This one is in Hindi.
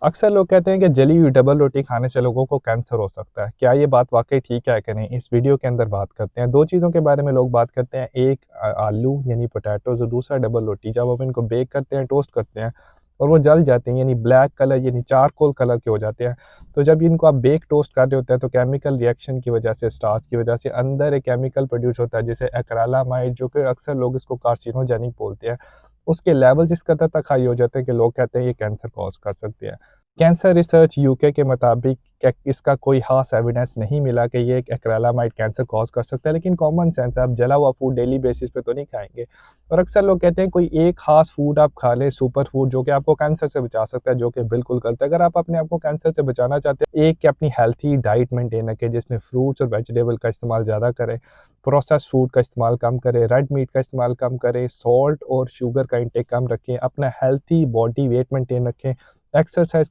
अक्सर लोग कहते हैं कि जली हुई डबल रोटी खाने से लोगों को कैंसर हो सकता है। क्या ये बात वाक़ई ठीक है कि नहीं? इस वीडियो के अंदर बात करते हैं। 2 चीज़ों के बारे में लोग बात करते हैं, एक आलू यानी पोटैटोज़ और दूसरा डबल रोटी। जब आप इनको बेक करते हैं, टोस्ट करते हैं और वो जल जाते हैं यानी ब्लैक कलर यानी चारकोल कलर के हो जाते हैं। तो जब इनको आप बेक टोस्ट कर रहे होते हैं तो केमिकल रिएक्शन की वज़ह से, स्टार्च की वज़ह से अंदर एक केमिकल प्रोड्यूस होता है जिसे एक्रिलामाइड, जो कि अक्सर लोग इसको कार्सिनोजेनिक बोलते हैं। उसके लेवल्स इस कदर तक हाई हो जाते हैं कि लोग कहते हैं ये कैंसर कॉज़ कर सकते हैं। कैंसर रिसर्च यूके के मुताबिक इसका कोई ख़ास एविडेंस नहीं मिला कि ये एक एक्रिलामाइड कैंसर कॉज़ कर सकता है, लेकिन कॉमन सेंस है, आप जला हुआ फूड डेली बेसिस पे तो नहीं खाएँगे। और अक्सर लोग कहते हैं कोई एक ख़ास फूड आप खा लें, सुपर फूड, जो कि आपको कैंसर से बचा सकता है, जो कि बिल्कुल गलत है। अगर आप अपने आप को कैंसर से बचाना चाहते हैं, एक कि अपनी हेल्थी डाइट मेंटेन रखें जिसमें फ्रूट्स और वेजिटेबल का इस्तेमाल ज़्यादा करें, प्रोसेस्ड फूड का इस्तेमाल कम करें, रेड मीट का इस्तेमाल कम करें, सॉल्ट और शुगर का इंटेक कम रखें, अपना हेल्थी बॉडी वेट मेंटेन रखें, एक्सरसाइज़